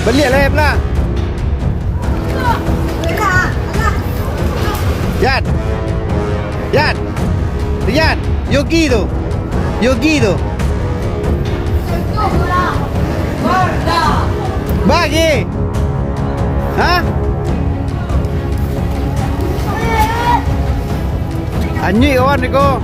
Balik lah pula. Yan. Yan. Yan. Yogi tu. Yogi tu. Bagi. Hah? Anjing kawan ni kau.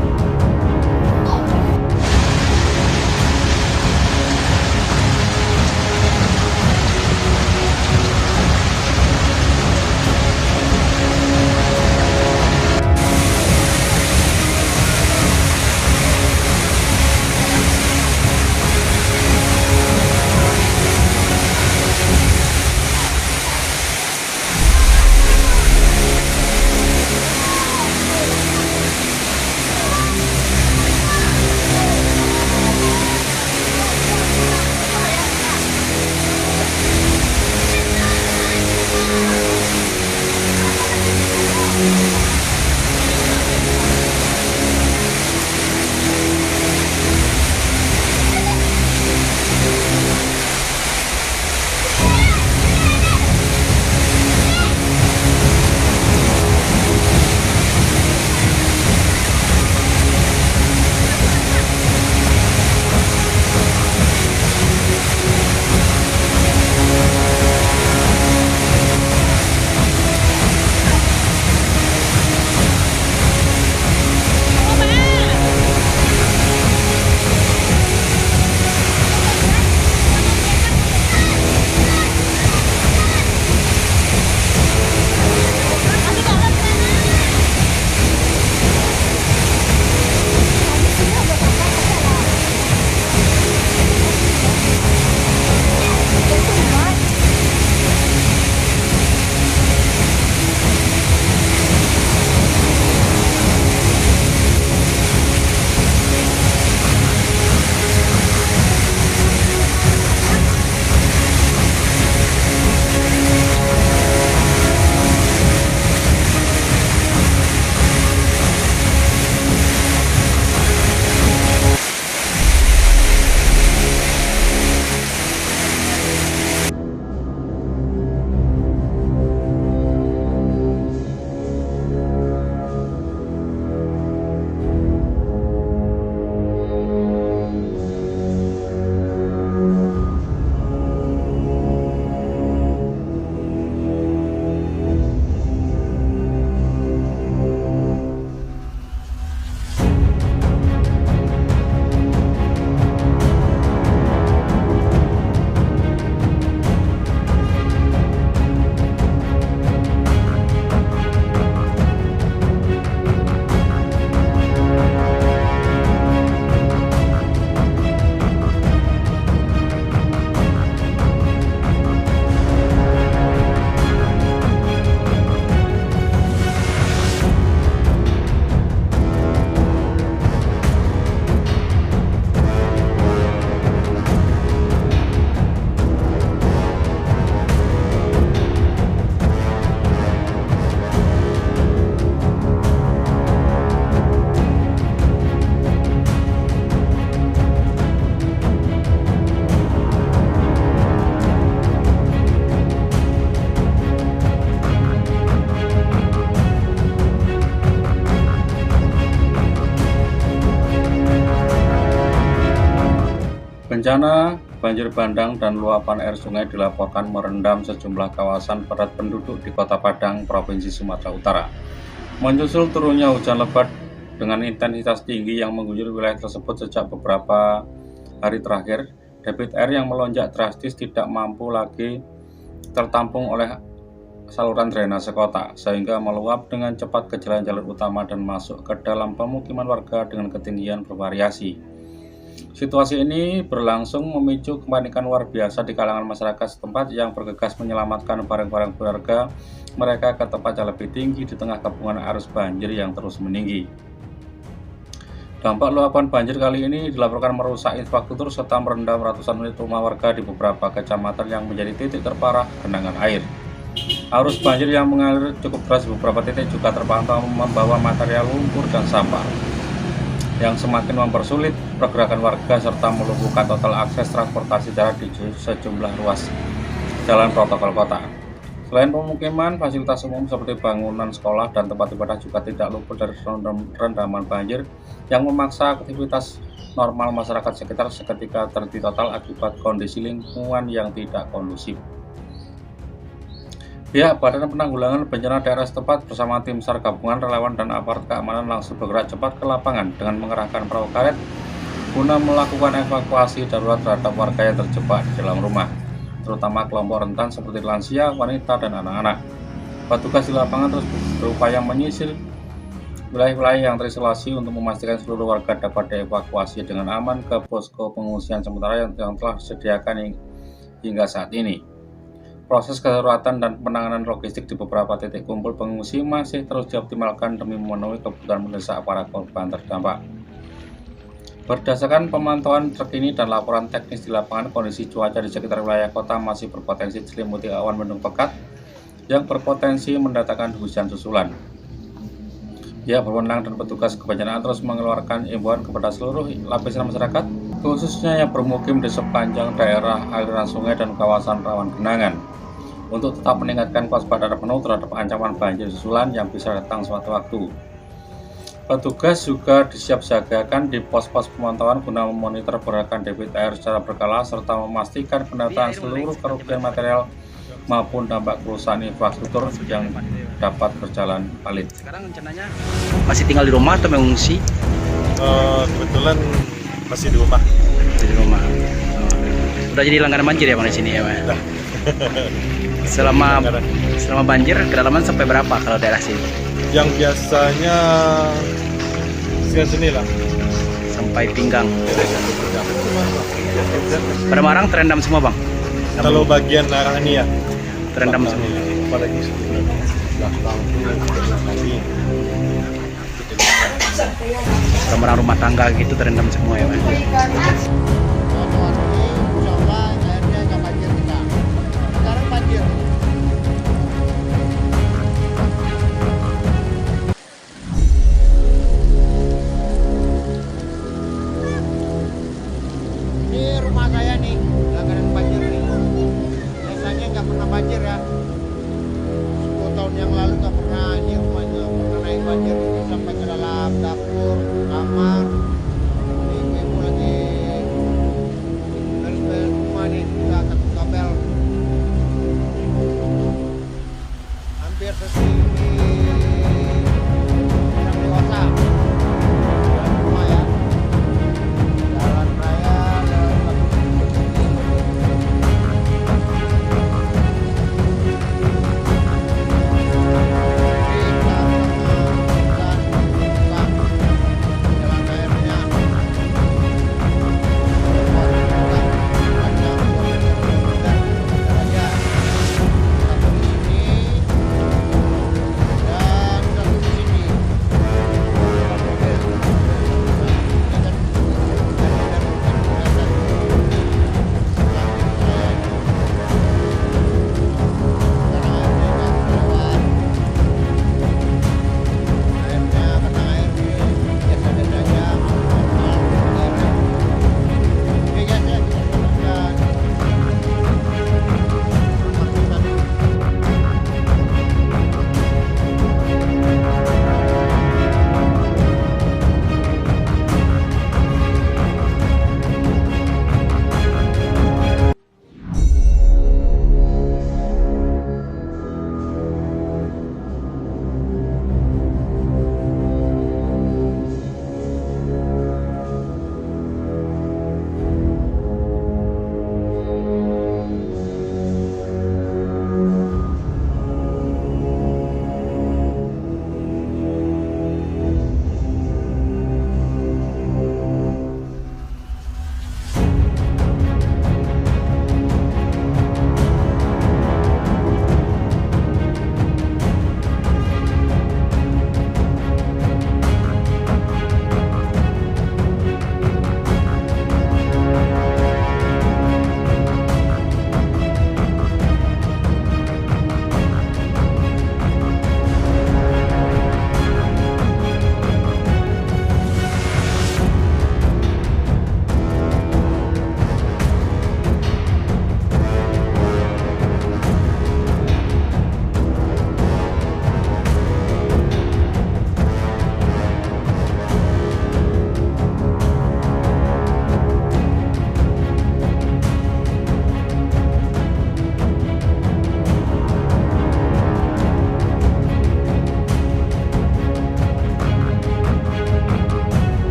Bencana banjir bandang dan luapan air sungai dilaporkan merendam sejumlah kawasan padat penduduk di Kota Padang, Provinsi Sumatera Utara. Menyusul turunnya hujan lebat dengan intensitas tinggi yang mengguyur wilayah tersebut sejak beberapa hari terakhir, debit air yang melonjak drastis tidak mampu lagi tertampung oleh saluran drainase kota, sehingga meluap dengan cepat ke jalan jalur utama dan masuk ke dalam pemukiman warga dengan ketinggian bervariasi. Situasi ini berlangsung memicu kepanikan luar biasa di kalangan masyarakat setempat yang bergegas menyelamatkan barang-barang berharga mereka ke tempat yang lebih tinggi di tengah kepungan arus banjir yang terus meninggi. Dampak luapan banjir kali ini dilaporkan merusak infrastruktur serta merendam ratusan unit rumah warga di beberapa kecamatan yang menjadi titik terparah genangan air. Arus banjir yang mengalir cukup deras di beberapa titik juga terpantau membawa material lumpur dan sampah yang semakin mempersulit pergerakan warga serta melumpuhkan total akses transportasi darat di sejumlah ruas jalan protokol kota. Selain pemukiman, fasilitas umum seperti bangunan sekolah dan tempat ibadah juga tidak luput dari rendaman banjir yang memaksa aktivitas normal masyarakat sekitar seketika terhenti total akibat kondisi lingkungan yang tidak kondusif. Pihak Badan Penanggulangan Bencana daerah setempat bersama tim SAR gabungan relawan dan aparat keamanan langsung bergerak cepat ke lapangan dengan mengerahkan perahu karet guna melakukan evakuasi darurat terhadap warga yang terjebak di dalam rumah, terutama kelompok rentan seperti lansia, wanita, dan anak-anak. Petugas di lapangan terus berupaya menyisir wilayah-wilayah yang terisolasi untuk memastikan seluruh warga dapat dievakuasi dengan aman ke posko pengungsian sementara yang telah disediakan hingga saat ini. Proses kedaruratan dan penanganan logistik di beberapa titik kumpul pengungsi masih terus dioptimalkan demi memenuhi kebutuhan mendesak para korban terdampak. Berdasarkan pemantauan terkini dan laporan teknis di lapangan, kondisi cuaca di sekitar wilayah kota masih berpotensi diselimuti awan mendung pekat yang berpotensi mendatangkan hujan susulan. Pihak berwenang dan petugas kebencanaan terus mengeluarkan imbauan kepada seluruh lapisan masyarakat, khususnya yang bermukim di sepanjang daerah aliran sungai dan kawasan rawan genangan, untuk tetap meningkatkan kewaspadaan penuh terhadap ancaman banjir susulan yang bisa datang suatu waktu. Petugas juga disiapsiagakan di pos-pos pemantauan guna memonitor pergerakan debit air secara berkala serta memastikan pendataan seluruh kerugian material maupun dampak kerusakan infrastruktur yang dapat berjalan valid. Sekarang rencananya masih tinggal di rumah atau mengungsi? Kebetulan masih di rumah. Di rumah. Udah jadi langganan banjir ya Bang di sini ya, Bang? Selama banjir kedalaman sampai berapa kalau daerah sini? Yang biasanya sekian sini lah. Sampai pinggang. Pada Marang terendam semua Bang? Kalau bagian arah ini ya Terendam semua. apalagi Barang rumah tangga gitu terendam semua ya Bang? Ini rumah saya nih, langganan banjir nih. Biasanya nggak pernah banjir ya. 10 tahun yang lalu nggak pernah ini rumahnya pernah naik banjir.